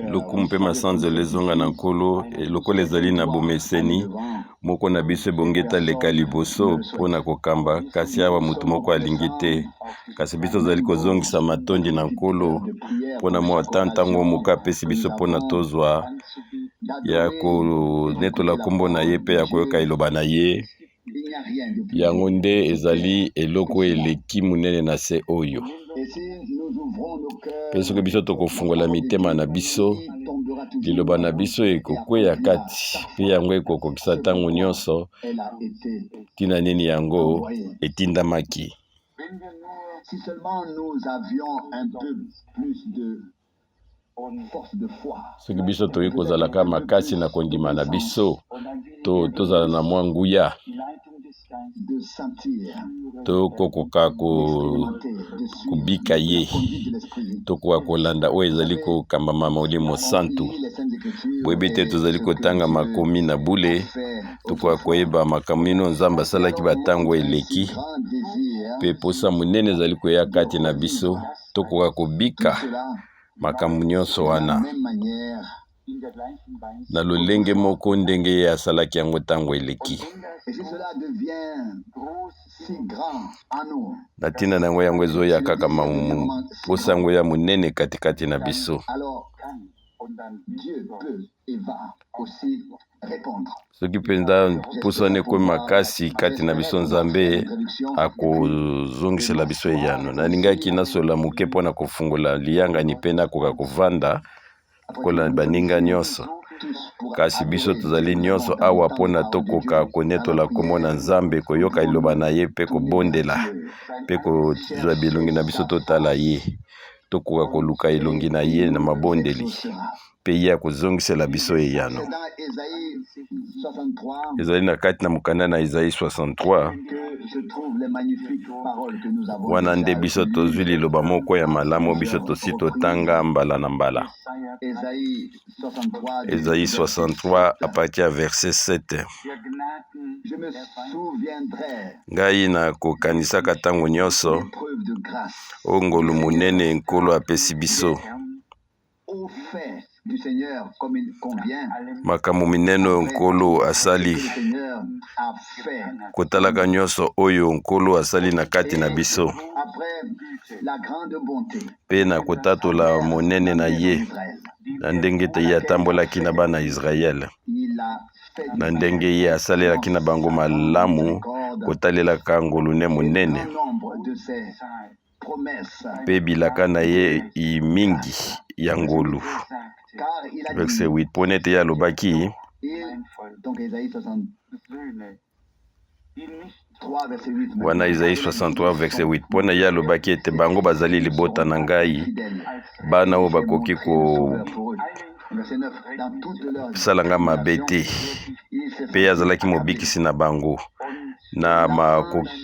lokumu mpe masanzelo ezonga na nkolo lokola ezali na bomeseni moko na biso ebongi etaleka liboso mpona kokamba kasi awa motu moko alingi te kasi biso tozali kozongisa matondi na nkolo mpona mwa ntango moko apesi biso mpona tozwa ya konetola nkombo na ye mpe ya koyoka eloba na ye yango nde ezali eloko eleki monene na se oyo mpe soki biso tokofungola mitema na biso liloba na biso ekokweya kati mpe yango ekokokisa ntango nyonso ntina nini yango etindamaki. Soki biso toyi kozalaka makasi na kondima na biso tozala na mwa nguya tokokoka kubika ye tokoka kolanda oyo ezali kokambama molimo santu boyebi te tozali kotanga makomi na bule tokoka koyeba makambo nino nzambe asalaki batango eleki mpe posa monene ezali koya kati na biso tokoka kobika makambo nyonso wana na lolenge moko ndenge ye asalaki yango ntango eleki na ntina na yango ezoya kaka posa yango ya monene katikati na biso. Soki mpenza posa wana ekomi makasi kati na biso nzambe akozongisela biso eyano. Nalingaki nasola moke mpona kofungola liyangani mpe nakoka kovanda kola baninga nyonso kasi biso tozali nyonso awa mpona tokoka konetola kombo na nzambe koyoka eloba na ye mpe kobondela mpe kozwa bilongi na biso totala ye tokoka koluka elongi na ye na mabondeli mpe ye akozongisela biso eyano. Ezali na kati na mokanda na Isaïe 63 wana nde biso tozwi liloba moko ya malamu biso tosi totanga mbala na mbala. Isaïe 63 à partir ya verset 7. Ngai na kokanisaka ntango nyonso o ngolu monene nkolo apesi biso makambo minene oyo nkolo asali kotalaka nyonso oyo nkolo asali na kati na biso mpe na kotatola monene na ye na ndenge te ye atambolaki na bana Israele na ndenge ye asalelaki na bango malamu kotalelaka ngolu ne monene mpe bilaka na ye mingi ya ngolu. Verset 8 pone ete ye alobaki wana Isaïe 63 verset 8 mpona ye alobaki ete bango bazali libota na ngai bana oyo bakoki kosalanga mabe te mpe ye azalaki mobikisi na bango na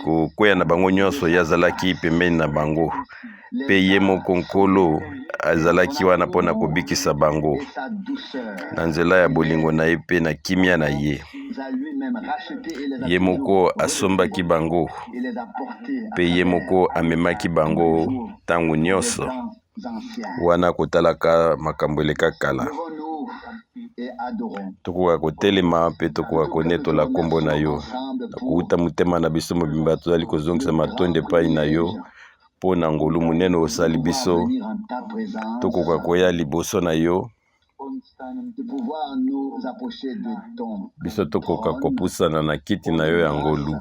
kokwea na bango nyonso ye azalaki pembeni na bango mpe ye moko nkolo azalaki wana mpona kobikisa bango na nzela ya bolingo na ye mpe na kimia na ye. Ye moko asombaki bango mpe ye moko amemaki bango ntango nyonso wana kotalaka makambo eleka kala. Tokoka kotelema mpe tokoka konetola nkombo na yo na kouta motema na biso mobimba tozali kozongisa matondi epai na yo mpo na ngolu monene osali biso tokoka koya liboso na yo biso tokoka kopusana na kiti na yo ya ngolu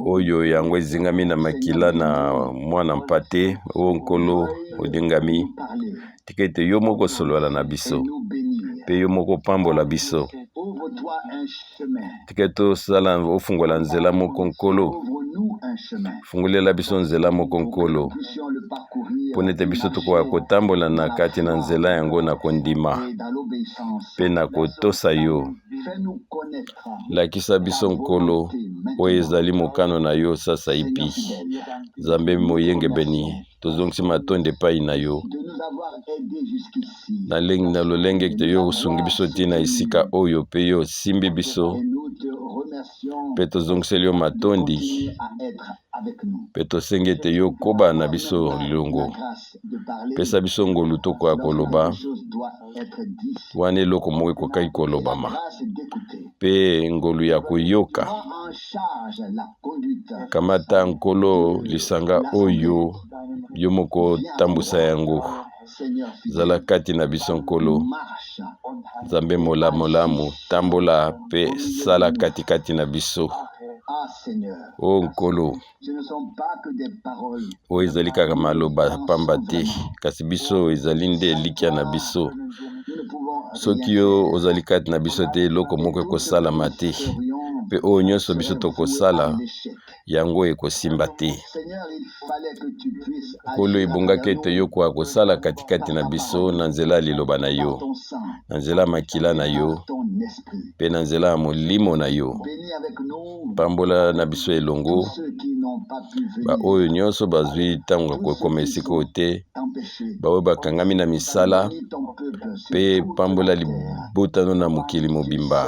oyo yango ezingami na makila na mwana mpate o nkolo odingami tika ete yo moko solola na biso mpe yo moko pambola biso tika tosala ofungola nzela moko nkolo fungulela biso nzela moko nkolo mpona ete biso tokoka kotambola na kati na nzela yango na kondima mpe na kotosa yo. Lakisa biso nkolo oyo ezali mokano na yo sasa ipi Nzambe moyenge beni tozongisi matondi epai na yo na lolenge ete yo osungi biso ntina esika oyo mpe yo osimbi biso mpe tozongiseli yo matondi mpe tosengi ete yo koba na biso lilongo pesa biso ngolu tokoya koloba wana eloko moko ekokaki kolobama mpe ngolu ya koyoka kamata nkolo lisanga oyo yo moko tambusa yango zala kati na biso nkolo Nzambe molamu tambola pe sala kati na biso o nkolo o ezali kaka maloba pamba te kasi biso ezali nde elikya na biso soki yo ozali kati na biso te eloko moko ekosalama te mpe oyo nyonso biso tokosala yango ekosimba te nkolo ebongaki ete yo koya kosala katikati na biso na nzela ya liloba na yo na nzela ya makila na yo mpe na nzela ya molimo na yo pambola na biso elongo baoyo nyonso bazwi ntango ya kokoma esika oyo te baoyo bakangami na misala mpe pambola libotano na mokili mobimba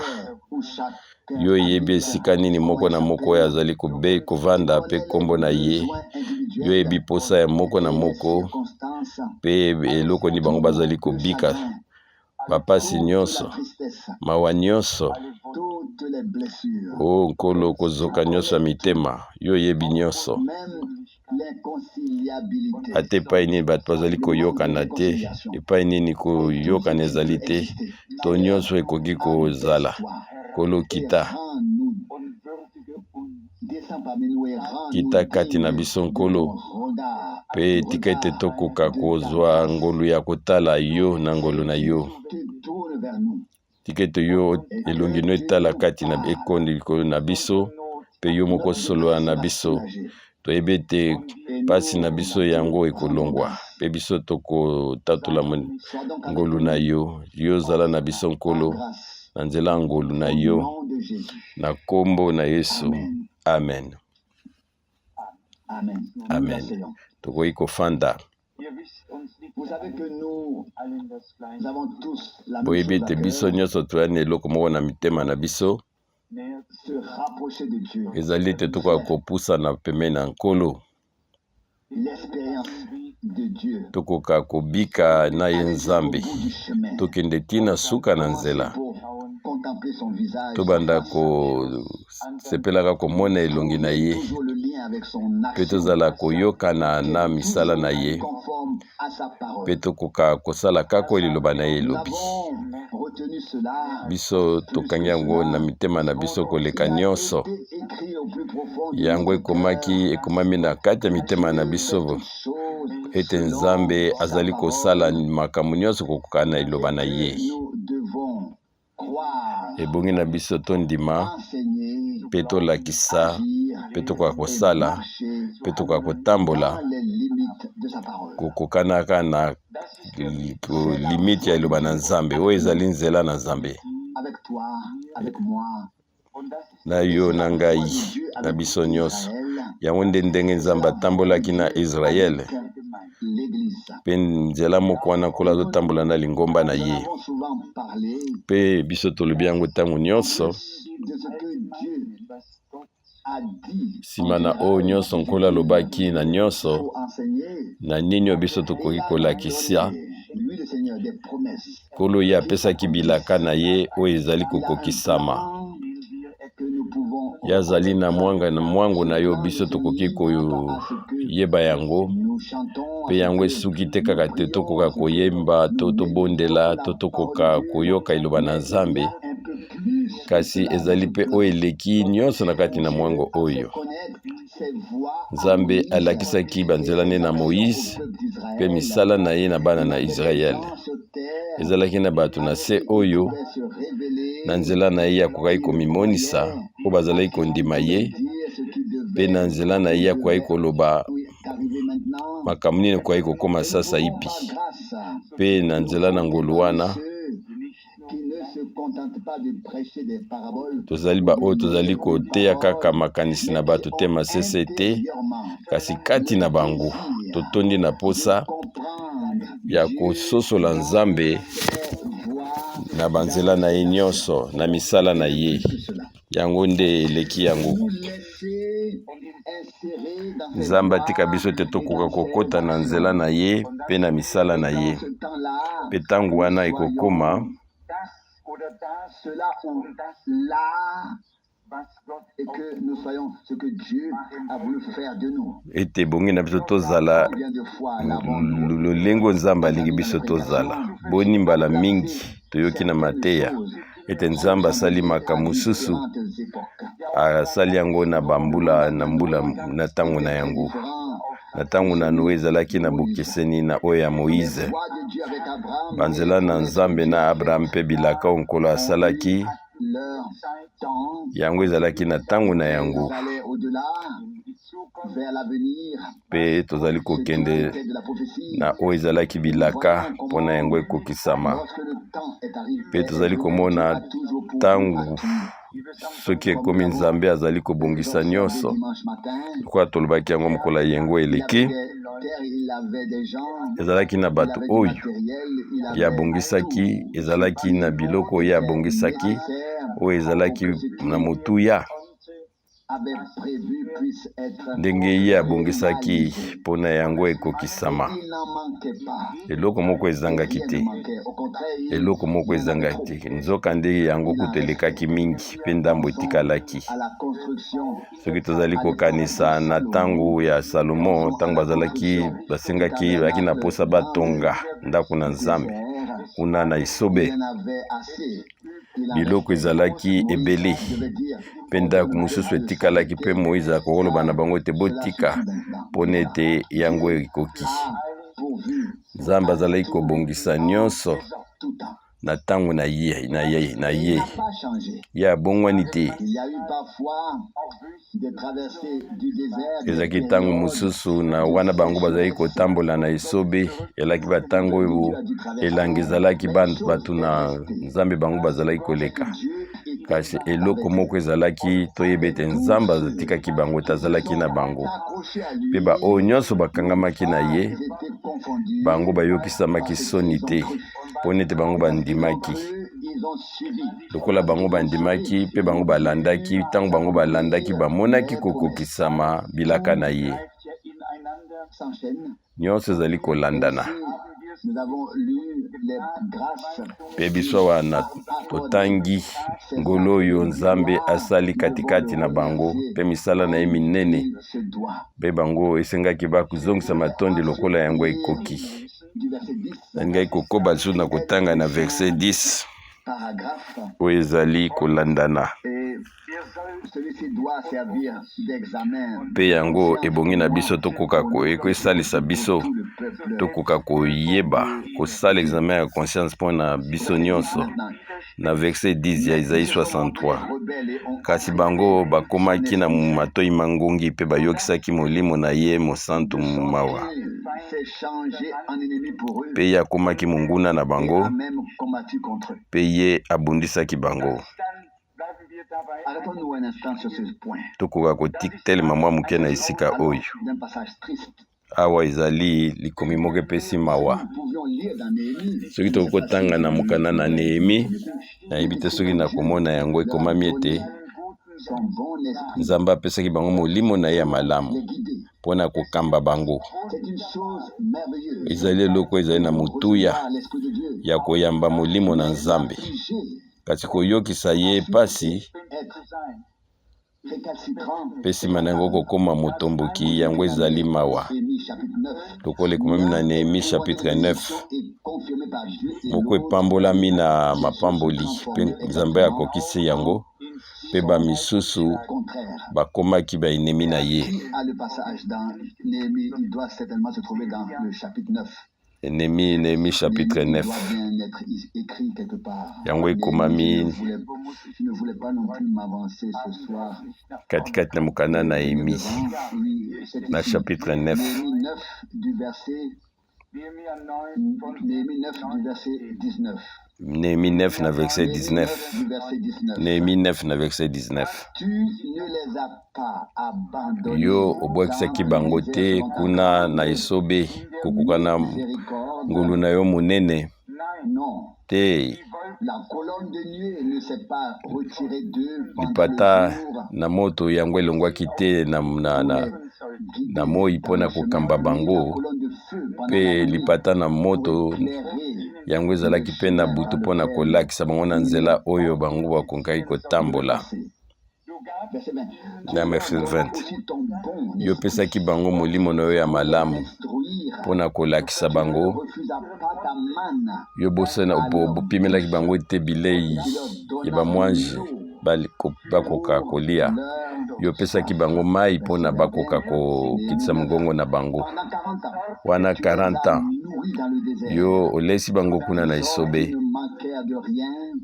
yo yebi esika nini moko na moko oyo azali kovanda mpe kombo na ye yo yebi posa ya moko na moko mpe eloko ni bango bazali kobika bapasi nyonso mawa nyonso o nkolo kozoka nyonso ya mitema yo yebi nyonso ate epai nini bato bazali koyokana te epai nini koyokana ezali te to nyonso ekoki kozala nkolo kita kati na biso nkolo mpe tika ete tokoka kozwa ngolu ya kotala yo na ngolu na yo tika ete yo elongi no etala kati na ekondi na biso mpe yo moko solola na biso toyebi ete pasi na biso yango ekolongwa mpe biso tokotatola ngolu na yo yo zala na biso nkolo na nzela ngolu na yo na kombo na Yesu amen amen tokoki kofanda boyebi ete biso nyonso toyani eloko moko na mitema na biso ezali ete tokoka kopusana pembeni na nkolo tokoka kobika na ye Nzambe tokende tina suka na nzela tobanda kosepelaka komona elongi na ye mpe tozala koyokana na misala na ye mpe tokoka kosala kaka oyo liloba na ye elobi biso tokangi yango na mitema na biso koleka nyonso yango ekomami na kati ya mitema na biso ete Nzambe azali kosala makambo nyonso kokoka na liloba na ye ebongi na biso tondima mpe tolakisa mpe tokoka kosala mpe tokoka kotambola kokokanaka na limite ya liloba na Nzambe oyo ezali nzela na Nzambe na yo na ngai na biso nyonso yango nde ndenge Nzambe atambolaki na Israele mpe nzela moko wana nkolo azotambola na lingomba na ye mpe biso tolobi yango ntango nyonso nsima na oyo nyonso nkolo alobaki na nyonso na nini oyo biso tokoki kolakisa nkolo ye apesaki bilaka na ye oyo ezali kokokisama ye azali na mwango na yo biso tokoki koyeba yango mpe yango esuki te kaka te tokoka koyemba to tobondela to tokoka koyoka iloba na Nzambe kasi ezali mpe oyo eleki nyonso na kati na mwango oyo Nzambe alakisaki banzela ne na Moïse mpe misala na ye na bana na Israele ezalaki na bato na se oyo na nzela na ye akokaki komimonisa oyo bazalaki kondima ye mpe na nzela na ye akokaki koloba makambo nini ekokaki kokoma sasa ipi mpe na nzela na ngolu wana tozali baoyo tozali koteya kaka makanisi na bato te masese te kasi kati na bango totondi na posa ya kososola Nzambe na banzela na ye nyonso na misala na ye yango nde eleki yango nzambe atika biso te tokoka kokota na nzela na ye mpe na misala na ye mpe ntango wana ekokoma ete bongi na biso tozala lolengo nzambe alingi biso tozala. Boni mbala mingi toyoki na mateya ete nzambe asali makambo mosusu asali yango na bambula na mbula na ntango na yango. Na ntango na Noe ezalaki na bokeseni na oyo ya Moïse, banzela na nzambe na Abraham mpe bilaka onkolo asalaki yango ezalaki na ntango na yango. Mpe tozali kokende na oyo ezalaki bilaka mpona yango ekokisama. Mpe tozali komona ntango soki ekomi nzambe azali kobongisa nyonso lokola tolobaki yango mokolo yengo eleki ezalaki na bato oyo yabongisaki, ezalaki na biloko oyo yabongisaki oyo ezalaki na motuya ndenge ye abongisaki mpona yango ekokisama. Eloko moko ezangaki te, eloko moko ezangaki te, nzoka nde yango kutu elekaki mingi mpe ndambo etikalaki. Soki tozali kokanisa na ntango ya Salomo, ntango basengaki na posa batonga ndako na Nzambe kuna na esobe, biloko ezalaki ebele mpe ndako mosusu etikalaki mpe Moïse akoloba na bango ete botika mpona ete yango ekoki. Nzambe azalaki kobongisa nyonso na ntango na ye ya bongwani te. Ezalaki ntango mosusu na wana bango bazalaki kotambola na esobe, elaki batango oyo elanga ezalaki bato na Nzambe bango bazalaki koleka. Kasi eloko moko ezalaki toyeba ete Nzambe atikaki bango tazalaki na bango mpe oyo nyonso bakangamaki na ye bango bayokisamaki soni te mpona ete bango bandimaki. Lokola bango bandimaki mpe bango balandaki, ntango bango balandaki bamonaki kokokisama bilaka na ye. Nyonso ezali kolandana. Mpe biso wana totangi ngolo oyo Nzambe asali katikati na bango mpe misala na ye minene mpe bango esengaki bakuzongisa matondi lokola yango ekoki. Ngai kokoba lisusu na kotanga na verset 10 oyo ezali kolandana mpe yango ebongi na biso tokoka ekoesalisa biso tokoka koyeba kosala examen ya conscience mpona biso nyonso. Na verset 10 ya Isaïe 63, kasi bango bakomaki na matoi mangongi mpe bayokisaki molimo na ye mosantu mawa mpe ye akomaki monguna na bango mpe ye abundisaki bango. Tokoka kotelema mwa moke na esika oyo awa ezali likomi moko epesi mawa. Soki tokotanga na mokanda na Nehemi, nayebi te soki nakomona yango ekomami ete Nzambe apesaki bango molimo na ye ya malamu mpona kokamba bango. Ezali eloko ezali na motuya ya koyamba molimo na Nzambe, kasi koyokisa ye pasi mpe nsima na yango kokoma motomboki yango ezali mawa. Lokola ekomami na Nehemi chapitre 9, moko epambolami na mapamboli mpe Nzambe akokisi yango mpe bamisusu bakomaki baenemi na ye. Nehemi chapitre 9 yango ekomami katikati na mokanda na Nehemi na chapitre 9. Nehemi 9 na verset 19. Nehemi 9 na verset 19. Yo obwakisaki bango te kuna na esobe kokoka na ngulu na yo monene te lipata na moto yango elongwaki te na moi mpona kokamba bango, pe lipata na moto yango ezalaki pe na butu mpona kolakisa bango na nzela oyo bango bakongaki kotambola. Na verset 20 yo pesaki bango molimo na yo ya malamu mpona kolakisa bango, yo bopimelaki bango te bilei ya bamwanji bakoka kolia, yo pesaki bango mai mpona bakoka kokitisa mongongo na bango. Wana 40 ans yo olesi bango kuna na esobe,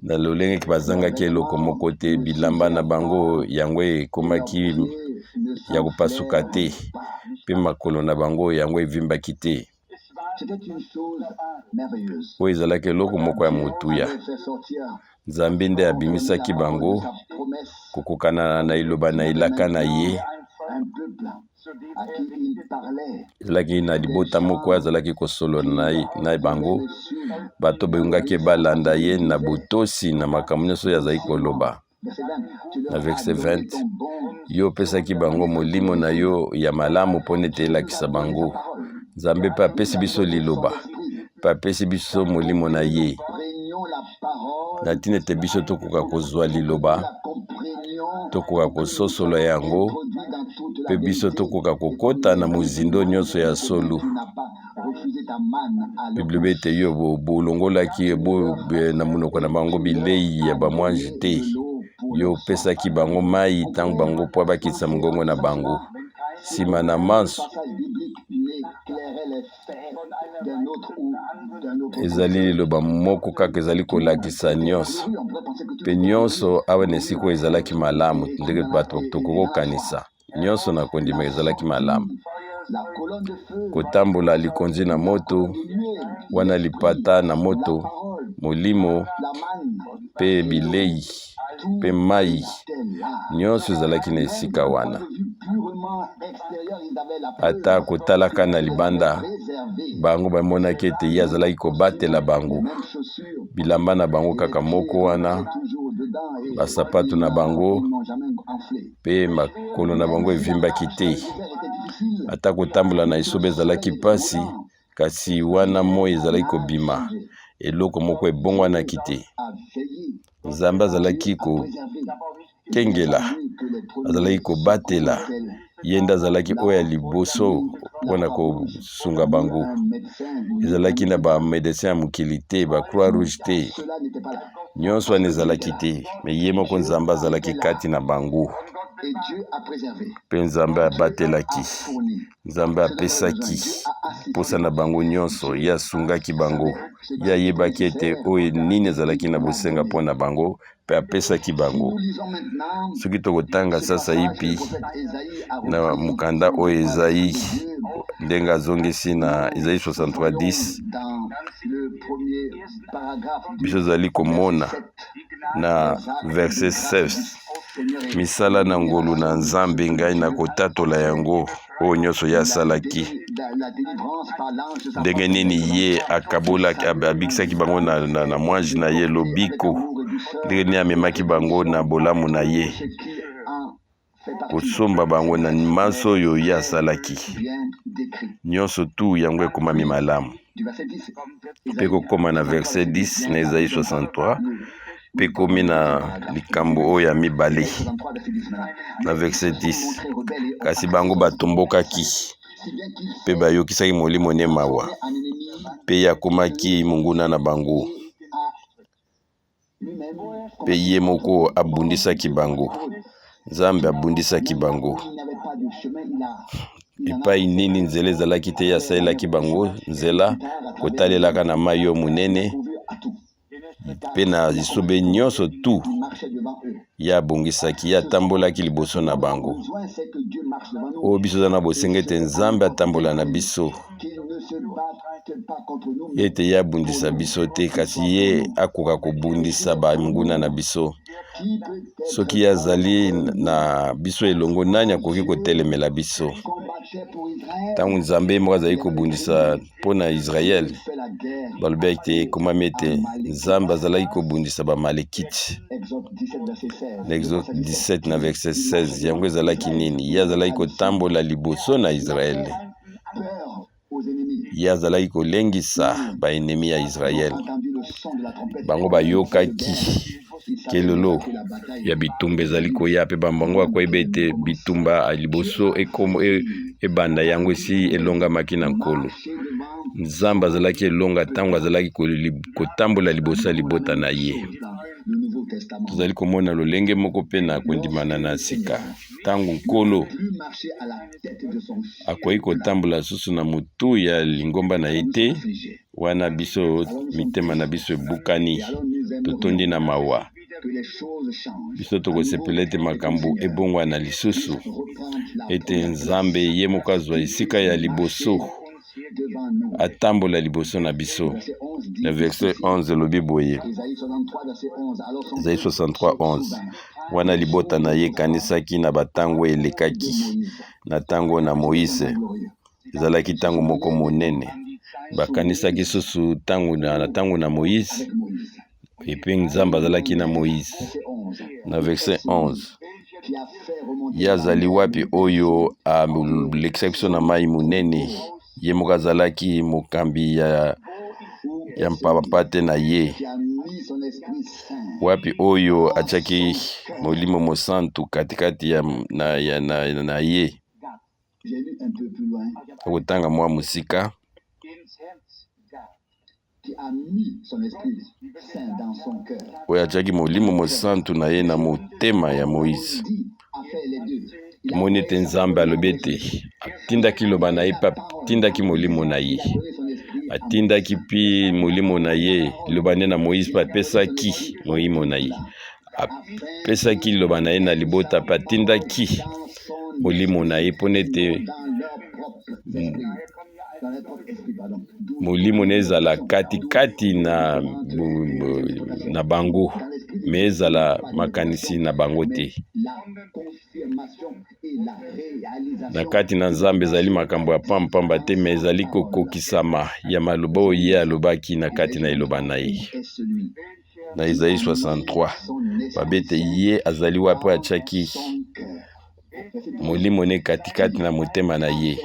na lolenge bazangaki eloko moko te, bilamba na bango yango ekomaki ya kopasuka te, pe makolo na bango yango evimbaki te. Oyo ezalaki eloko moko ya motuya. Nzambe nde abimisaki bango kokokana na iloba na elaka na ye. Ezalaki na libota moko azalaki kosolo na bango, bato bayungaki balanda ye na botosi na makambo nyonso oyo azalaki koloba. Na verset 20 yo pesaki bango molimo na yo ya malamu mpona ete elakisa bango. Nzambe mpe apesi biso liloba, mpe apesi biso molimo na ye, na tina ete biso tokoka kozwa liloba, tokoka kososola yango, mpe biso tokoka kokota na mozindo nyonso ya solo. Biblia ete yo bolongolaki na monoko na bango bilei ya bamwanji te, yo pesaki bango mai ntango bango mpo bakitisa mongongo na bango. Sima na manso ezali liloba moko kaka ezali kolakisa nyonso, pe nyonso awa na esika ezalaki malamu ndenge bato tokokanisa nyonso na kondima ezalaki malamu. Kotambola likonzi na moto, wana lipata na moto, molimo pe bilei pe mai nyonso ezalaki na esika wana. Ata kotalaka na libanda bango bamonaki ete ye azalaki kobatela bango, bilamba na bango kaka moko wana, basapatu na bango pe makolo na bango evimbaki te. Ata kotambola na esobe ezalaki pasi, kasi wana moi ezalaki kobima, eloko moko ebongwanaki te. Nzambe azalaki kokengela, azalaki kobatela, ye nde azalaki oyo ya liboso mpona kosunga bango. Ezalaki na bamedecin ya mokili te, bacroix rouge te, nyonso wana ezalaki te, me ye moko Nzambe azalaki kati na bango. Mpe Nzambe abatelaki, Nzambe apesaki posa na bango nyonso, ye asungaki bango, ye ayebaki ete oyo nini ezalaki na bosenga mpona bango, mpe apesaki bango. Soki tokotanga sasa ipi na mukanda oyo Ezayi ndenge azongisi na Ezayi 63:10, biso ezali komona na verset 16, misala na ngolu na Nzambe ngai na kotatola yango oyo nyonso ye asalaki, ndenge nini ye akabolaki abikisaki bango na mwanji na ye lobiko, ndenge nini amemaki bango na bolamu na ye, kosomba bango na manso oyo ye asalaki, nyonso tu yango ekomami malamu. Mpe kokoma na verset 10 na Ezayi 63, mpe komi na likambo oyo ya mibale na verset 10, kasi bango batombokaki mpe bayokisaki molimo ne mawa, mpe ye akomaki monguna na bango, mpe ye moko abundisaki bango. Nzambe abundisaki bango. Epai nini nzela ezalaki te, ye asalelaki bango nzela kotalelaka na mai yo monene, mpe na lisobe nyonso tu ye abongisaki, ye atambolaki liboso na bango. Oyo biso oza na bosenga ete Nzambe atambola na biso, ete ye abundisa biso te, kasi ye akoka kobundisa banguna na biso, soki azali na biso elongo nani akoki kotelemela biso ntango nzambe moko azali kobundisa mpona Israel balobaki te ekomami ete nzambe azalaki kobundisa bamalekiti na Exode 17 na verset 16 yango ezalaki nini ye azalaki kotambola liboso na Israel ye azalaki kolengisa baenemi ya Israel bango bayokaki kelelo ya bitumba ezali koya mpe bango bakoyeba ete bitumba liboso ebanda yango esi elongamaki na nkolo nzambe azalaki elonga ntango azalaki kotambola liboso ya libota na ye tozali komona lolenge moko mpe na kondimana na sika ntango nkolo akoki kotambola susu na motu ya lingomba na ye te wana biso mitema na biso ebukani totondi na mawa biso tokosepela ete makambo ebongwana lisusu ete nzambe ye moko azwa esika ya liboso atambola liboso na biso na verset 11 elobi boye Ezaïe 63:11 wana libota na ye ekanisaki na batango elekaki na tango na Moïse ezalaki tango moko monene bakanisaki susu tango na Moïse epe nzambe azalaki na Moïse na verset 11 ye azali wapi oyo alekisaki biso na mai monene ye moko azalaki mokambi ya mpapate na ye wapi oyo atiaki molimo mosantu katikati na ye akotanga mwa mosika oyo atiaki molimo mosantu na ye na motema ya Moïse tomoni ete nzambe alobi ete atindaki loba na ye mpe atindaki molimo na ye atindaki mpi molimo na ye liloba nde na Moïse mpe apesaki molimo na ye apesaki liloba na ye na libota mpe atindaki molimo na ye mpona ete molimo na ezala katikati na bango me ezala makanisi na bango te na kati na nzambe ezali makambo ya pamba te me ezali kokokisama ya maloba oyo ye alobaki na kati na eloba na ye na Ezaïe 63 babete ye azali wapi atiaki molimo ne katikati na motema na ye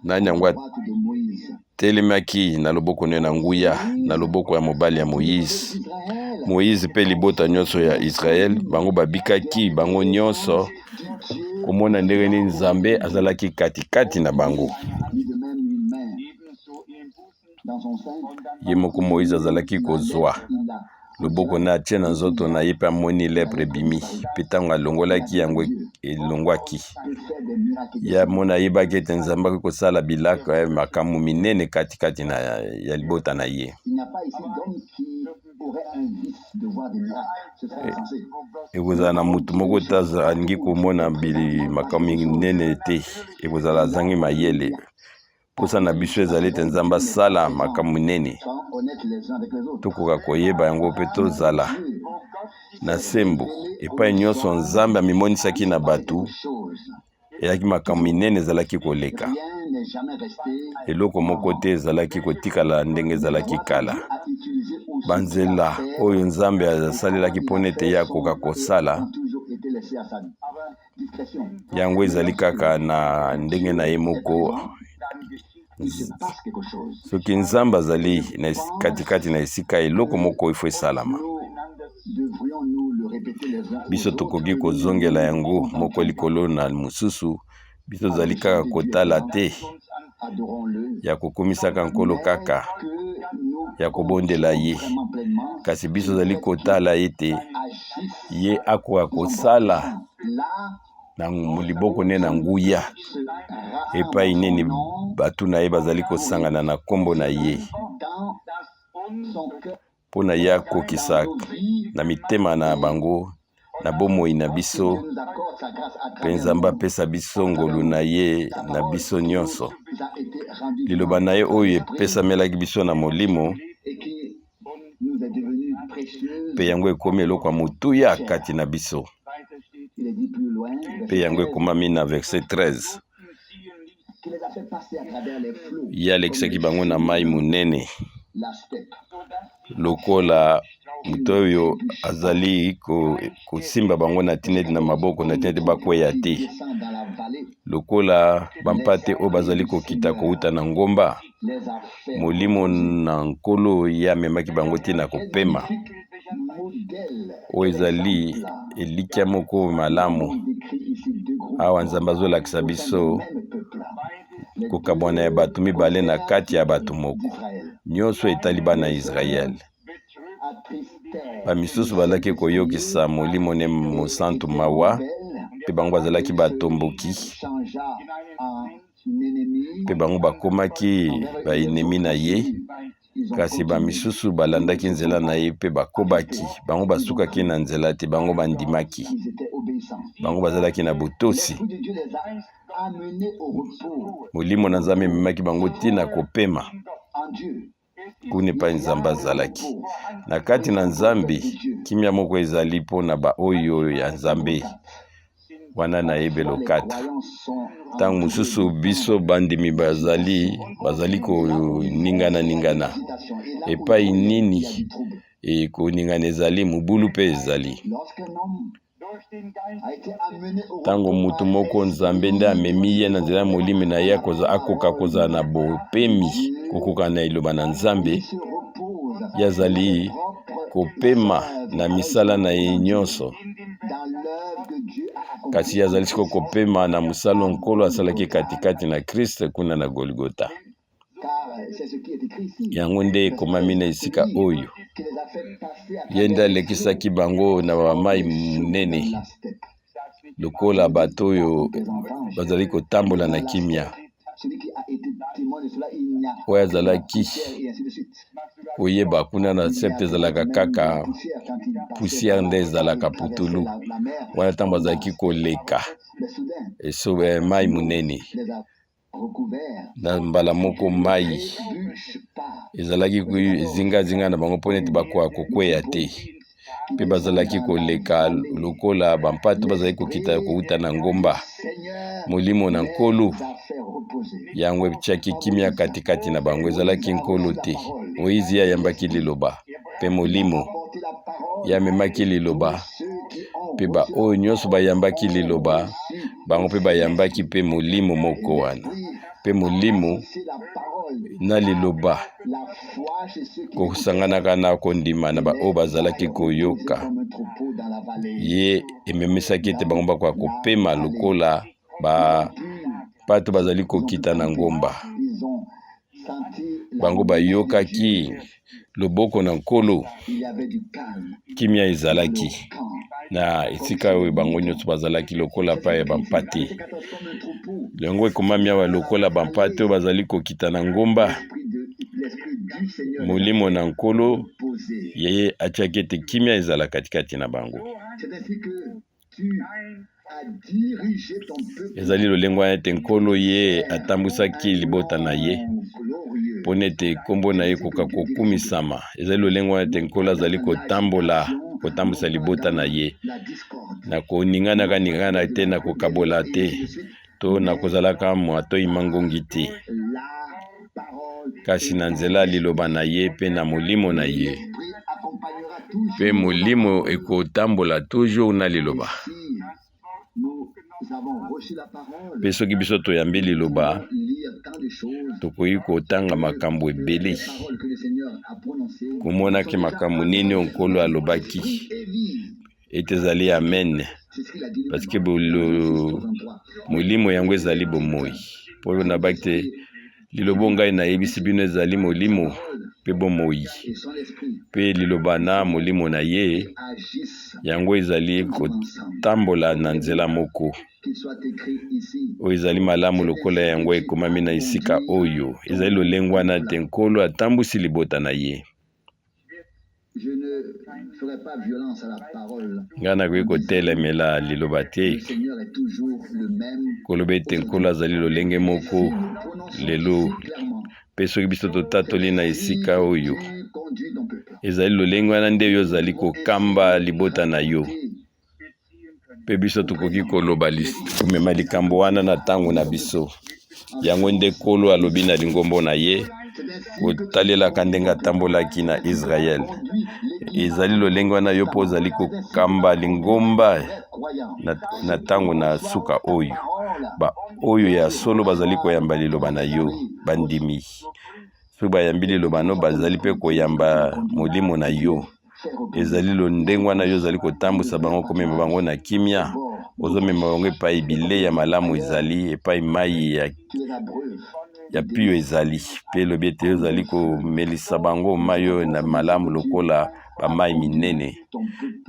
nani yango atelemaki na loboko ne na nguya na loboko ya mobali ya Moïse mpe libota nyonso ya Israel bango babikaki bango nyonso komona ndenge nini nzambe azalaki katikati na bango ye moko Moïse azalaki kozwa loboko na atie na nzoto na ye mpe amoni lepre ebimi mpe ntango alongolaki yango elongwaki ye amona ayebaki ete nzambe akoki kosala bilaka ya makambo minene katikati ya libota na ye ekozala na mutu moko te alingi komona makambo minene te ekozala azangi mayele posa na biso ezali ete nzambe asala makambo minene tokoka koyeba yango mpe tozala na sembo epai nyonso nzambe amimonisaki na bato eyaki makambo minene ezalaki koleka eloko moko te ezalaki kotikala ndenge ezalaki kala banzela oyo nzambe asalelaki mpona ete ye akoka kosala yango ezali kaka na ndenge na ye moko soki nzambe azali katikati na esika eloko moko ifo esalama biso tokoki kozongela yango moko likolo na mosusu biso tozali kaka kotala te ya kokomisaka nkolo kaka ya kobondela ye kasi biso tozali kotala ete ye akoka kosala na liboko ne na nguya epai nini bato na ye bazali kosangana na nkombo na ye mpona ye akokisa na mitema na bango na bomoi na biso mpe nzambe apesa biso ngolu na ye na biso nyonso liloba na ye oyo epesamelaki biso na molimo pe yango ekomi eloko ya motuya kati na biso. Pe yango ekomami na verset 13. Ye alekisaki bango na mai munene lokola moto oyo azali kosimba bango na tinedi na maboko na tinedi bakweya te, lokola bampate oyo bazali kokita kouta na ngomba. Molimo na nkolo ye amemaki bango te na kopema oyo ezali elikya moko malamu. Awa Nzambe azolakisa biso kokabwana ya bato mibale na kati ya bato moko nyonso etali bana Israel. Bamisusu bazalaki koyokisa Molimo ne Mosantu mawa, pe bango bazalaki batomboki, pe bango bakomaki bainemi na ye. Kasi bamisusu balandaki nzela na ye pe bakobaki, bango basukaki na nzela te, bango bandimaki, bango bazalaki na botosi. Molimo na Nzambe ememaki bango tina kopema kuni pa Nzambe azalaki. Na kati na Nzambe kimia moko ezali mpona baoyo ya Nzambe wana na yebelo kata. Tango mosusu biso bandimi bazali koningana epai nini koningana ezali mobulu pe ezali. Tango mutu moko Nzambe nde amemi ye na nzela ya molimo na ye akoka kozala na bopemi kokoka na iloba na Nzambe, ye azali kopema na misala na ye nyonso. Kasi ye azali siko kopema na mosala nkolo asalaki katikati na Kristo kuna na Golgota. Yango nde ekomami na esika oyo ye nde alekisaki bango na bamai munene lokola bato oyo bazali kotambola na kimia. Oyo azalaki koyeba kuna na septe ezalaka kaka poussière nde ezalaka putulu, wana ntango azalaki koleka eso mai munene na mbala moko mai ezalaki zinga na bango mpona ete bakoka kokweya te, pe bazalaki koleka lokola bampatu bazalaki kokita kouta na ngomba. Molimo na nkolo yango etiaki kimia katikati na bango, ezalaki nkolo te. Moizi ayambaki liloba pe molimo yamemaki liloba, pe baoyo nyonso bayambaki liloba bango pe bayambaki pe molimo moko wana. Pe molimo na liloba kosanganaka na kondima na baoyo bazalaki koyoka. Ye ememisaki ete bango bakoka kopema lokola bapato bazali kokita na ngomba. Bango bayokaki loboko na nkolo, kimia ezalaki na esika oyo bango nyonso bazalaki lokola pa ya bampate. Yango ekomami awa lokola bampate oyo bazali kokita na ngomba. Molimo na nkolo ye atiaki ete kimia ezala katikati na bango. Ezali lolenge wana ete nkolo ye atambusaki libota na ye mpona ete kombo na ye koka kokumisama. Ezali lolenge wana ete nkolo azali kotambusa libota na ye na koningana te, na kokabola te, to na kozalaka mwato imangongi te, kasi na nzela liloba na ye pe na molimo na ye. Pe molimo ekotambola toujours na liloba. Pe soki biso toyambi liloba tokoki kotanga makambo ebele, komonaki makambo nini nkolo alobaki ete ezali amen, parce que molimo yango ezali bomoi. Polo nabaki te liloba ngai nayebisi bino ezali molimo pe bomoi, pe liloba na molimo na ye yango ezali kotambola na nzela moko oyo ezali malamu lokola yango ekomami na esika oyo. Ezali lolenge wana te nkolo atambusi libota na ye. Nga nakoki kotelemela liloba te, koloba ete nkolo azali lolenge moko lelo. Pe soki biso totatoli na esika oyo ezali lolenge wana nde yo ozali kokamba libota na yo mpe biso tokoki koloba komema likambo wana na ntango na biso yango nde Nkolo alobi na lingombo na ye kotalelaka ndenge atambolaki na Israel. Ezali lolenge wana yo mpo ozali kokamba lingomba na ntango na suka oyo oyo ya solo bazali koyamba liloba na yo bandimi soki bayambi liloba no bazali mpe koyamba molimo na yo. Ezali londenge wana yo ozali kotambusa bango komema bango na kimia ozomema bango epai bilei ya malamu ezali epai mai ya pio ezali mpe elobi ete ozali komelisa bango mai oyo na malamu lokola bamai minene.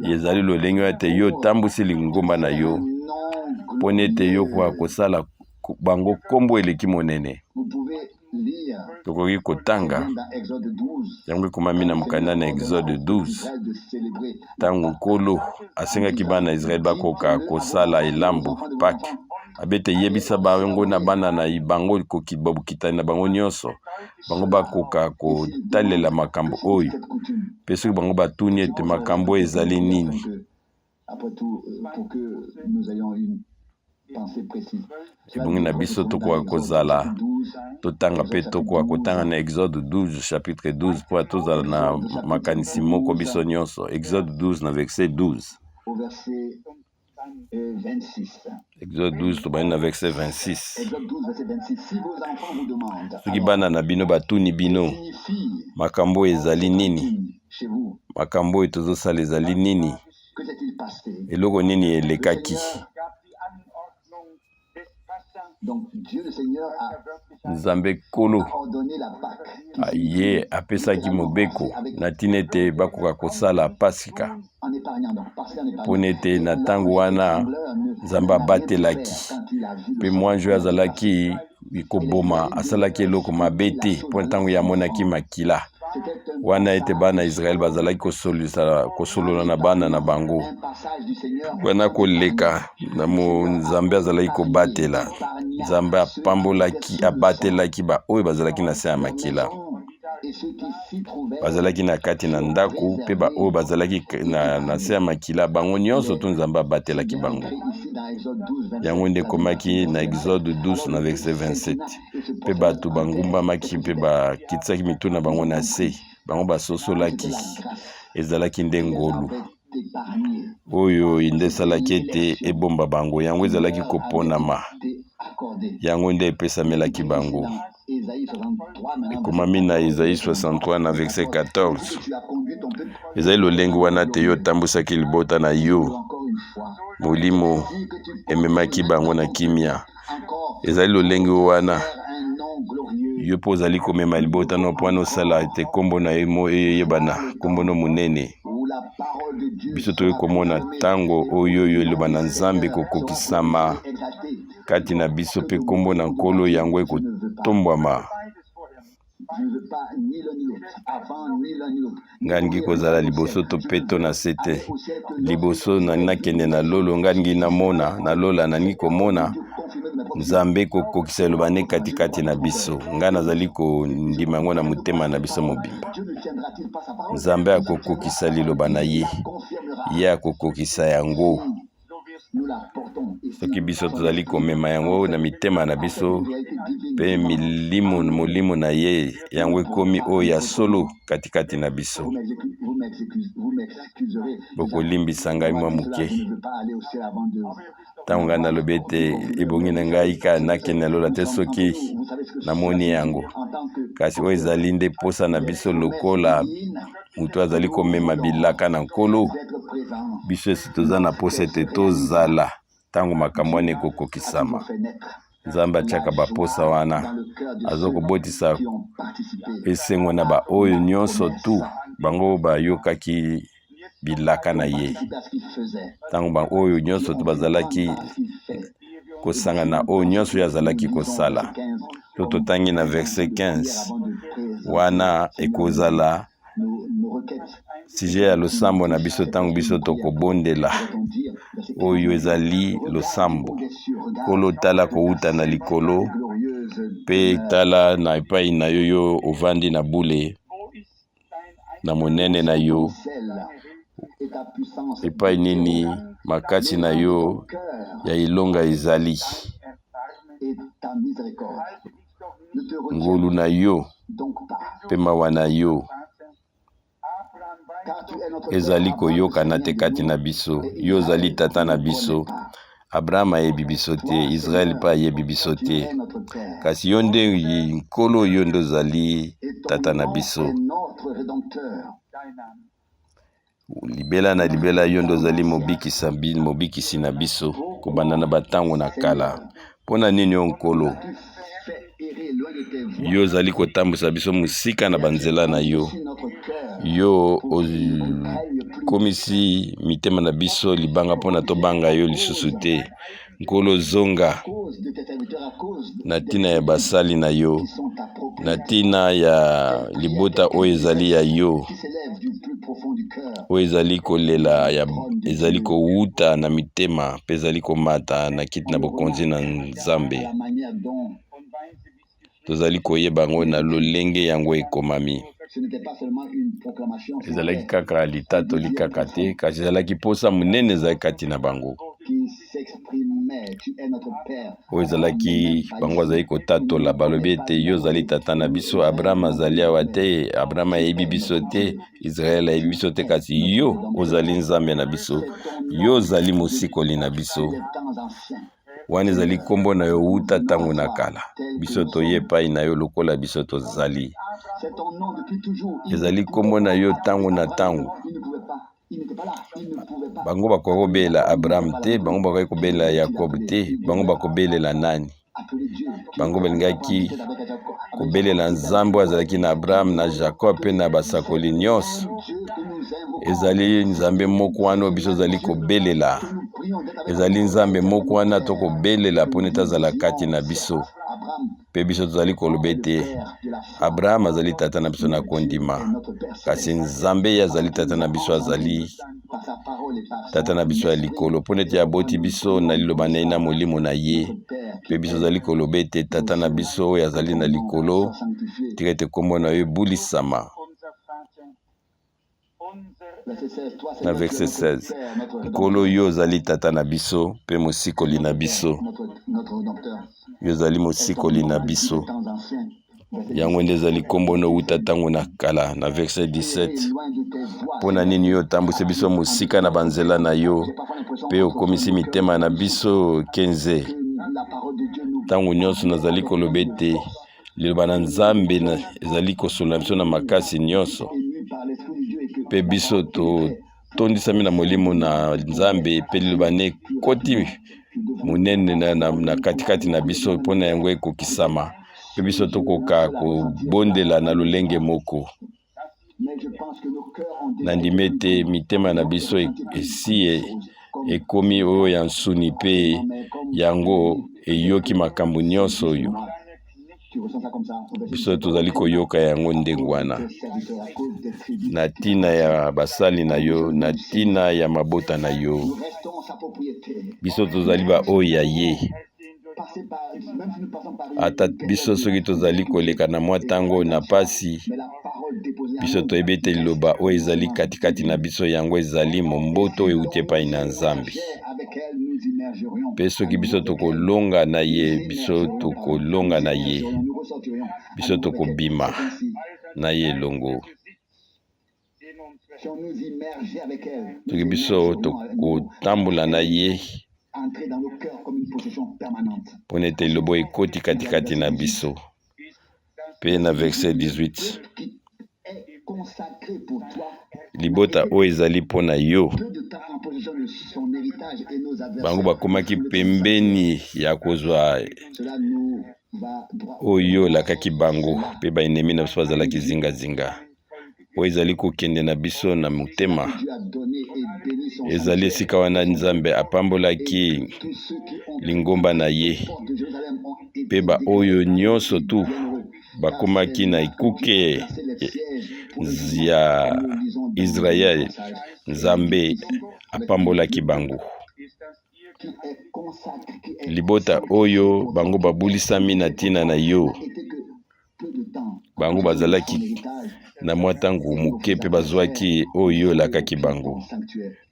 Ezali lolenge wana ete yo otambusi lingomba na yo mpo ete yo kosala bango kombo eleki monene. Tokoki kotanga yango ekomami na mokanda na Exode 12 ntango Nkolo asengaki bana Israel bakoka kosala elambo Pâques abete yebisa bango na bana na bango bokitani na bango nyonso bango bakoka kotalela makambo oyo mpe soki bango batuni ete makambo ezali nini ebongi na biso tokoka kozala totanga mpe tokoka kotanga na Exode 12 chapitre 12 mpo tozala na makanisi moko biso nyonso. Exode 12 na verset 12. Exode 12 tobani na verset 26. Soki bana na bino batuni bino makambo ezali nini, makambo oyo tozosala ezali nini, eloko nini elekaki. Nzambe Nkolo ye apesaki mobeko na ntina ete bakoka kosala Pasika mpo ete na ntango wana Nzambe abatelaki mpe mwanjo azalaki koboma asalaki eloko mabe te mpo ntango yamonaki makila wana ete bana Israel bazalaki kosolola na bana na bango wana koleka na Nzambe azalaki kobatela. Nzambe abatelaki oyo bazalaki na se ya makila bazalaki na kati na ndako mpe oyo bazalaki na se ya makila bango nyonso to Nzambe abatelaki bango. Yango nde komaki na Exode 12 na verset 27 mpe bato bangumbamaki mpe bakitisaki mitu na bango na se bango basosolaki. Ezalaki nde ngolu oyo nde esalaki ete ebomba bango yango ezalaki koponama yango nde epesamelaki bango. Ekomami na Isaïe 63 na verset 14. Ezali lolenge wana te yo otambusaki libota na yo molimo ememaki bango na kimia. Ezali lolenge wana yo mpo ozali komema libota no mpo wana osala ete kombo na yo eyebana kombo no monene. Biso tokoki komona ntango oyo eloba na Nzambe kokokisama kati na biso mpe kombo na Nkolo yango ekotombwama. Ngangi kozala liboso to peto na sete liboso nakende na lolo ngangi namona na lola nani komona Nzambe kokokisa eloba ne katikati na biso nga nazali kondima yango na motema na biso mobimba. Nzambe akokokisa liloba na ye akokokisa yango soki biso tozali komema yango na mitema na biso mpe molimo na ye yango ekomi oyo ya solo katikati na biso. Bokolimbisa ngai mwa moke ntango ngai nalobi ete ebongi na ngai ka nakende na lola te soki namoni yango kasi oyo ezali nde posa na biso lokola mutu azali komema bilaka na Nkolo. Biso esi toza na posa ete tozala ntango makambo wana ekokokisama. Nzambe atiaka baposa wana azokobotisa esengo na baoyo nyonso tu bango bayokaki bilaka na ye ntango baoyo nyonso tu bazalaki kosanga na oyo nyonso oyo azalaki kosala. To totangi na verset 15 wana ekozala sije ya losambo na biso ntango biso tokobondela oyo ezali losambo. Nkolo tala kouta na likolo mpe tala na epai na yo ovandi na bule na monene na yo epai nini makasi na yo ya ilonga ezali ngolu na yo pe mawa na yo ezali koyokana te kati na biso. Yo ozali tata na biso. Abraham ayebi biso te, Israel mpe ayebi biso te, kasi yo nde nkolo, yo nde ozali tata na biso. Libela na libela yo nde ozali mobikisi na biso kobanda na batango na kala. Mpona nini yo nkolo yo ozali kotambusa biso musika na banzela na yo. Yo komisi mitema na biso libanga mpona tobanga yo lisusu te. Nkolo zonga na tina ya basali na yo, na tina ya libota oyo ezali ya yo, oyo ezali kolela, ezali kowuta na mitema mpe ezali komata na kiti na bokonzi na Nzambe. Tozali koyeba yango na lolenge yango ekomami. Ezalaki kaka litato likaka te, kasi ezalaki posa munene ezalaki kati na bango. Oyo ezalaki bango azali kotatola balobi ete yo ozali tata na biso. Abraham azali awa te, Abraham ayebi biso te, Israel ayebi biso te, kasi yo ozali Nzambe na biso. Yo ozali mosikoli na biso. Wana ezali kombo na yo wuta tango na kala. Biso toye epai na yo lokola biso tozali. Ezali kombo na yo tango na tango. Bango bakobela Abraham te, bango bakobela Jacob te, bango bakobelela nani? Bango balingaki kobelela Nzambe azalaki na Abraham, na Jacob pe na basakoli nyonso. Ezali Nzambe moko wana biso ozali kobelela. Ezali Nzambe moko wana tokobelela mpona ete azala kati na biso. Pe biso tozali koloba ete Abraham azali tata na biso na kondima, kasi Nzambe ye azali tata na biso, azali tata na biso ya likolo mpona ete aboti biso na liloba na ye na molimo na ye. Pe biso tozali koloba ete tata na biso oyo azali na likolo, tika ete kombo na yo ebulisama. Na verset 16, nkolo yo ozali tata na biso pe mosikoli na biso. Yo ozali mosikoli na biso. Yango nde ezali kombo no wuta tango na kala. Na verset 17, mpona nini yo otambwisi biso mosika na banzela na yo pe okomisi mitema na biso kenze. Tango nyonso nazali koloba ete liloba na Nzambe ezali kosola biso na makasi nyonso. Pe biso tondisami na molimo na Nzambe pe liloba ne koti munene na katikati na biso mpona yango ekokisama. Pe biso tokoka kobondela na lolenge moko. Nandimi ete mitema na biso esi ekomi oyo ya nsuni pe yango eyoki makambo nyonso oyo. Biso tozali koyoka yango ndenge wana. Na tina ya basali na yo, na tina ya mabota na yo. Biso tozali ba oyo ya ye. Ata biso soki tozali koleka na mwa tango na pasi, biso toyebi ete liloba oyo ezali katikati na biso yango ezali momboto euti epai na Nzambe. Pe soki biso tokolonga na ye, biso tokolonga na ye, biso tokobima na ye elongo. Soki biso tokotambola na ye mpona ete liloba ekoti katikati na biso. Pe na verset 18, libota oyo ezali mpona yo. Bango bakomaki pembeni ya kozwa oyo lakaki bango, pe baenemi na biso bazalaki zingazinga. Oyo ezali kokende na biso na motema. Ezali esika wana Nzambe apambolaki lingomba na ye. Pe ba oyo nyonso tu bakomaki na ekuke ya Israel, Nzambe apambolaki bango. Libota oyo bango babulisami na tina na yo. Bango bazalaki na mwa ntango moke mpe bazwaki oyo elakaki bango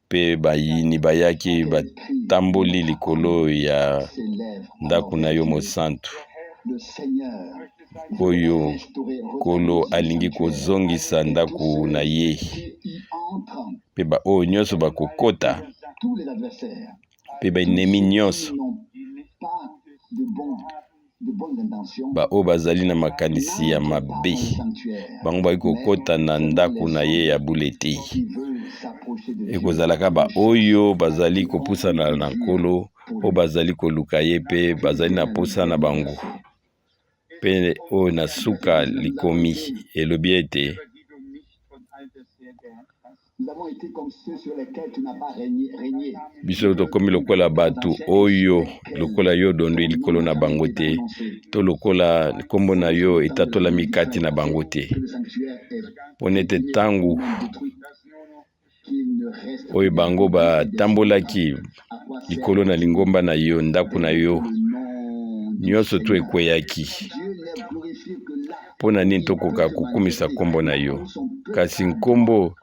mpe bayini bayaki batamboli likolo ya ndako na yo mosantu oyo Nkolo alingi kozongisa ndako na ye mpe oyo nyonso bakokota mpe baenemi nyonso oyo bazali na makanisi ya mabe bango baki kokota na ndako na ye ya bule te ekozalaka oyo bazali kopusana na Nkolo oyo bazali koluka ye mpe bazali na posa na bango mpe oyo na suka likomi elobi ete biso tokomi lokola bato oyo lokola yo dondwi likolo na bango te to lokola nkombo na yo etatolami kati na bango te mpona ete ntango oyo bango batambolaki likolo na lingomba na yo ndako na yo nyonso to ekweyaki mpona nini tokoka kokumisa nkombo na yo kasi nkombo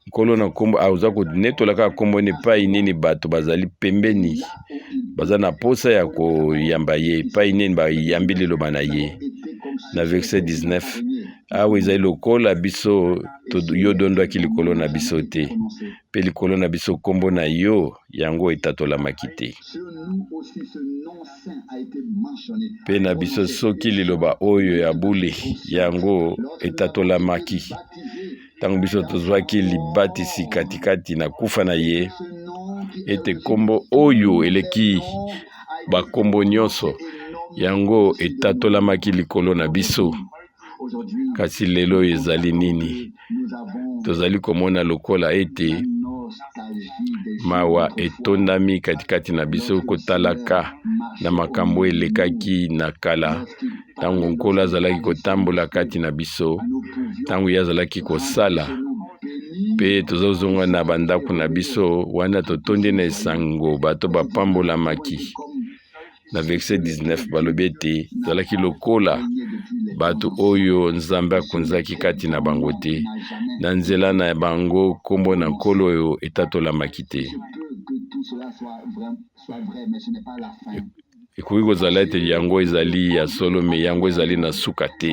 Nkolo na nkombo auza konetola kaka nkombo epai nini bato bazali pembeni baza na posa ya koyamba ye epai nini bayambi liloba na ye na verset 19 awa ezali lokola biso yo dondwaki likolo na biso te mpe likolo na biso nkombo na yo yango etatolamaki te mpe na biso soki liloba oyo ya bule yango etatolamaki ntango biso tozwaki libatisi katikati na kufa na ye ete nkombo oyo eleki bakombo nyonso yango etatolamaki likolo na biso kasi lelo ezali nini tozali komona lokola ete mawa etondami katikati na biso kotalaka na makambo elekaki na kala ntango Nkolo azalaki kotambola kati na biso ntango ye azalaki kosala mpe tozozonga na bandako na biso wana totondi na esango bato bapambolamaki na verset 19 balobi ete ezalaki lokola bato oyo Nzambe akonzaki kati na bango te na nzela na bango nkombo na Nkolo oyo etatolamaki te ekoki kozala ete yango ezali ya solo me yango ezali na suka te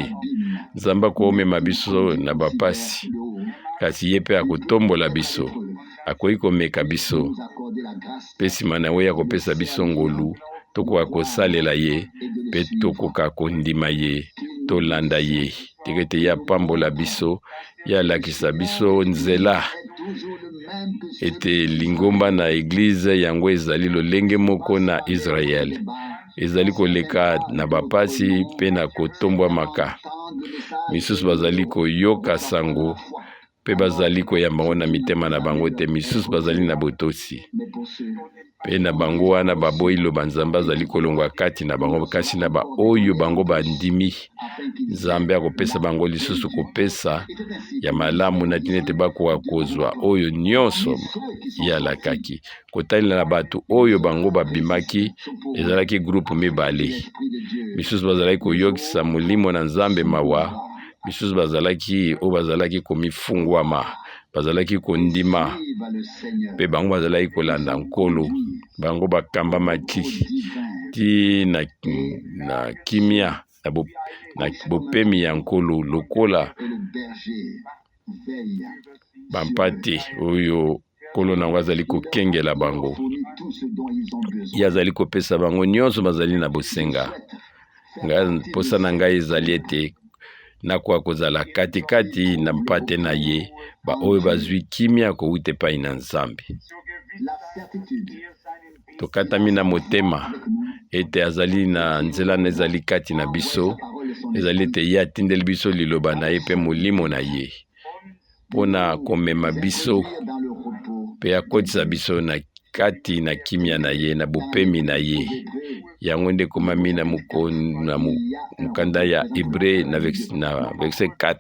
Nzambe akomema biso na bapasi kasi ye mpe akotombola biso akoki komeka biso mpe nsima na ye akopesa biso ngolu tokoka kosalela ye mpe tokoka kondima ye tolanda ye teke ete ye apambola biso ye alakisa biso nzela ete lingomba na eglize yango ezali lolenge moko na Israel ezali koleka na bapasi mpe na kotombwamaka misusu bazali koyoka sango mpe bazali koyamba ngo na mitema na bango te misusu bazali na botosi mpe na bango wana baboyi loba Nzambe azali kolongwa kati na bango kasi na baoyo bango bandimi Nzambe akopesa bango lisusu kopesa ya malamu na tina ete bakoka kozwa oyo nyonso ye alakaki kotalela na bato oyo bango babimaki ezalaki groupe mibale misusu bazalaki koyokisa molimo na Nzambe mawa misusu bazalaki oyo bazalaki komifungwama bazalaki kondima mpe bango bazalaki kolanda Nkolo bango bakambamaki ti na kimia na bopemi ya Nkolo lokola bampate oyo Nkolo nango azali kokengela bango ye azali kopesa bango nyonso bazali na bosenga mposa na ngai ezali ete nakoka kozala katikati na mpate na ye baoyo bazwi kimia kowuta epai na Nzambe tokatami na motema ete azali na nzela na ezali kati na biso ezali ete ye atindeli biso liloba na ye mpe molimo na ye mpona komema biso mpe akotisa biso na kati na kimia na ye na bopemi na ye yango nde komami na mokanda ya Hébreu na verset 4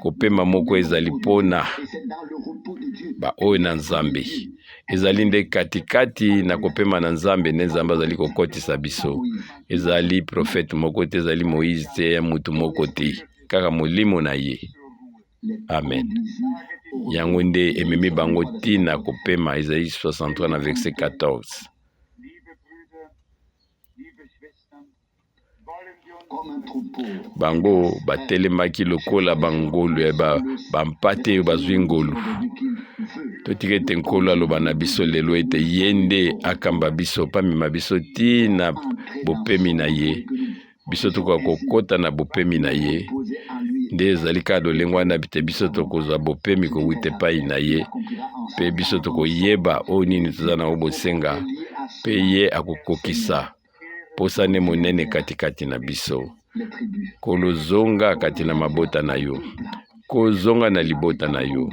kopema moko ezali mpona baoyo na Nzambe ezali nde katikati na kopema na Nzambe nde Nzambe azali kokotisa biso ezali profete moko te ezali Moïse te ya mutu moko te kaka molimo na ye Amen. Yango nde ememi bango tina kopema Isaïe 63 na verset 14. Bango batelemaki lokola bangolu ya bampate oyo bazwi ngolu. Totika ete nkolo aloba na biso lelo ete ye nde akamba biso pamema biso tina bopemi na ye. Biso tokoka kokota na bopemi na ye. Nde ezali kaka lolenge wana bite biso tokozwa bopemi kowuta epai na ye. Pe biso tokoyeba oyo nini toza nango bosenga. Pe ye akokokisa posa ne monene katikati na biso. Kolozonga kati na mabota na yo. Kozonga na libota na yo.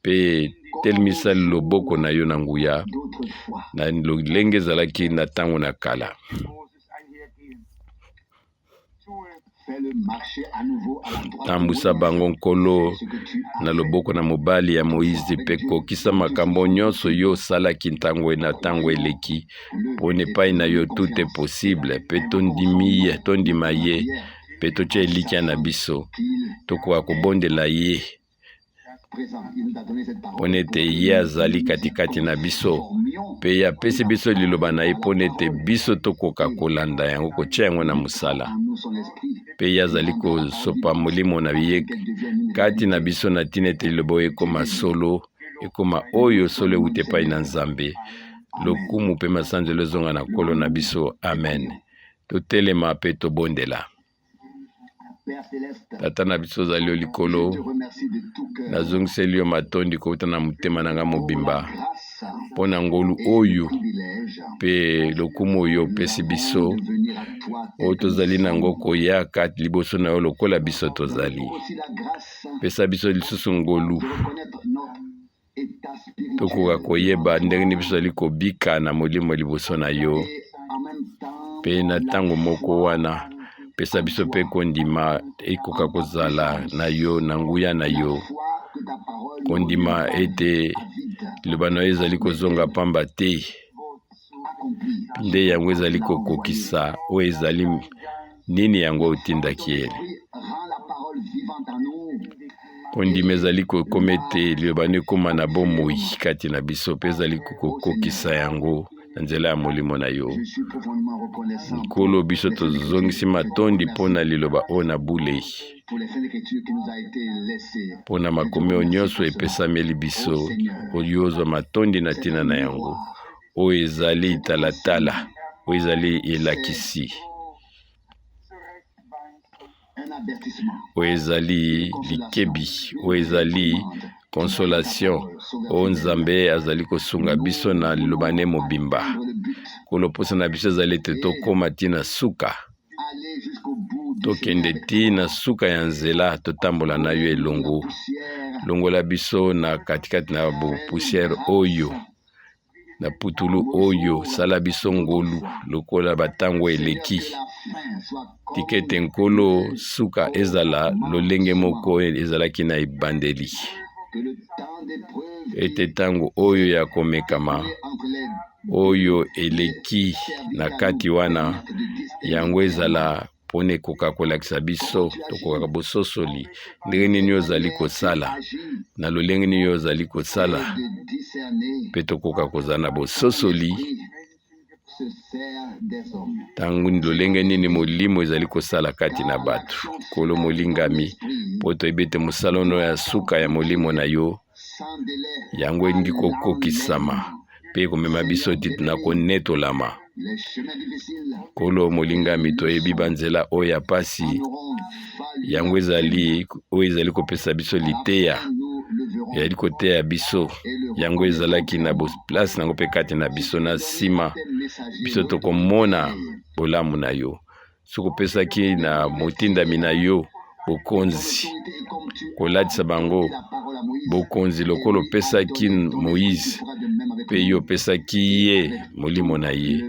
Pe telemisa loboko na yo na nguya. Na lolenge ezalaki na ntango na kala. Tambusa bango nkolo na loboko na mobali ya Moïse pe kokisa makambo nyonso yo salaki ntango na ntango eleki pone epai na yo tout est possible pe tondima ye pe totia elikya na biso tokoka kobondela ye pone ete ye azali katikati na biso pe ye apesi biso liloba na ye pone ete biso tokoka kolanda yango kotia yango na mosala. Pe ye azali kosopa molimo na ye kati na biso na tina ete liloba ekoma solo ekoma oyo solo ewuta epai na Nzambe. Lokumu pe masanzelo ezonga na nkolo na biso. Amen. Totelema pe tobondela. Tata na biso ozali yo likolo, nazongiseli yo matondi kouta na motema na nga mobimba mpo na ngolu oyo pe lokumu oyo opesi biso oyo tozali nango koya kati liboso na yo lokola biso tozali. Pesa biso lisusu ngolu tokoka koyeba ndenge nini biso ali kobika na molimo liboso na yo. Pe na ntango moko wana pesa biso pe kondima ekoka kozala na yo na nguya na yo. Kondima ete liloba na yo ezali kozonga pamba te. Nde yango ezali kokokisa oyo ezali nini yango otindaki ele. Kondima ezali kokoma ete liloba na ekoma na bomoi kati na biso pe ezali kokokisa yango na nzela ya molimo na yo. Nkolo biso tozongisi matondi mpona liloba oyo na bulei. Mpona makomi oyo nyonso epesameli biso oyo ozwa matondi na tina na yango. Oyo ezali talatala, oyo ezali elakisi, oyo ezali likebi, oyo ezali consolation oyo Nzambe azali kosunga biso na liloba ne mobimba. Koloposa na biso ezali ete tokoma tina suka. Tokende tina suka ya nzela totambola na yo elongo. Longola biso na katikati na poussière oyo. Na putulu oyo sala biso ngolu lokola batango eleki. Tikete nkolo suka ezala lolenge moko ezalaki na ebandeli. Ete tango oyo ya komekama oyo eleki na kati wana yango ezala pone koka kolakisa biso tokoka bososoli ndenge nini ozali kosala na lolenge nini ozali kosala pe tokoka kozala na bososoli tangu lolenge nini molimo ezali kosala kati na bato. Kolo molingami po toyebi ete mosala ono ya suka ya molimo na yo yango elingi kokokisama pe komema biso titi na konetolama. Kolo molingami toyebi banzela oyo ya pasi yango ezali oyo ezali kopesa biso liteya yali koteya biso yango ezalaki na place nango pe kati na biso na nsima biso tokomona bolamu na yo. Sokopesaki na motindami na yo bokonzi kolatisa bango bokonzi lokolo pesaki Moïse pe yo pesaki ye molimo na ye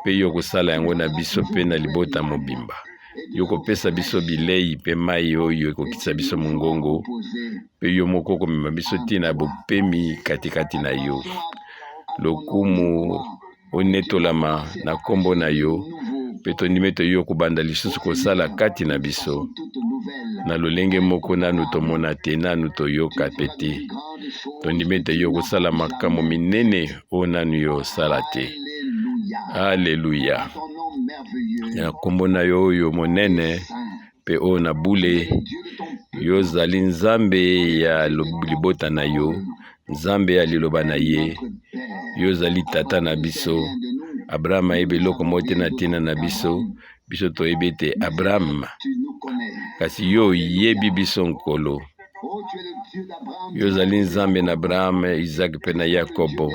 pe yo kosala yango na biso pe na libota mobimba. Yo kopesa biso bilei pe mai oyo ekokitisa biso mongongo pe yo moko komema biso tina bopemi katikati na yo. Lokumu onetolama na kombo na yo mpe tondimi toyo kobanda lisusu kosala kati na biso na lolenge moko nanu tomona te nanu toyoka pe te. Tondimi toyo kosala makambo minene oyo nanu yo osala te. Alleluya. Na kombo na yo oyo monene mpe oyo na bule, yo ozali Nzambe ya libota na yo, Nzambe ya liloba na ye. Yo ozali tata na biso. Abraham ayebi eloko moko te na ntina na biso, biso toyebi ete Abraham, kasi yo oyebi biso nkolo. Yo ozali Nzambe na Abraham, Isaac mpe na Yakobo.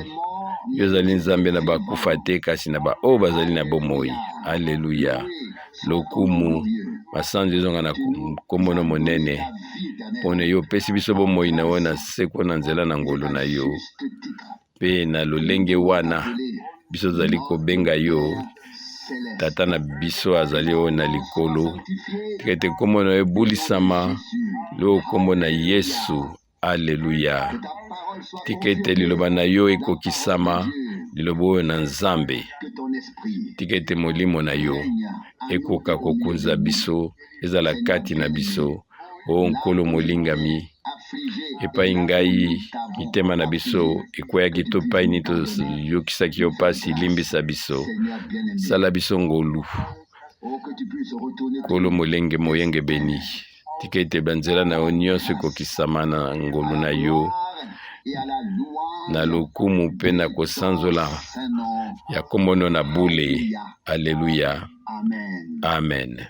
Yo ozali Nzambe na bakufa te, kasi na baoyo bazali na bomoi. Alleluya. Lokumu masanzo ezonga na kombo no monene mpona yo opesi biso bomoi na yo na seko na nzela na ngolu na yo. Mpe na lolenge wana biso tozali kobenga yo tata na biso azali oyo na likolo. Tika ete kombo na yo ebulisama lo kombo na Yesu. Alleluya. Tika ete liloba na yo ekokisama, liloba oyo na Nzambe. Tika ete molimo na yo ekoka kokunza biso, ezala kati na biso. O nkolo molingami, epai ngai mitema na biso ekweyaki to pai ni toyokisaki yo pasi, limbisa biso, sala biso ngolu. Nkolo molenge moyenge beni, tika ete banzela na yo nyonso ekokisama na ngolu na yo, na lokumu mpe na kosanzola ya kombo na bule. Alleluya. Amen.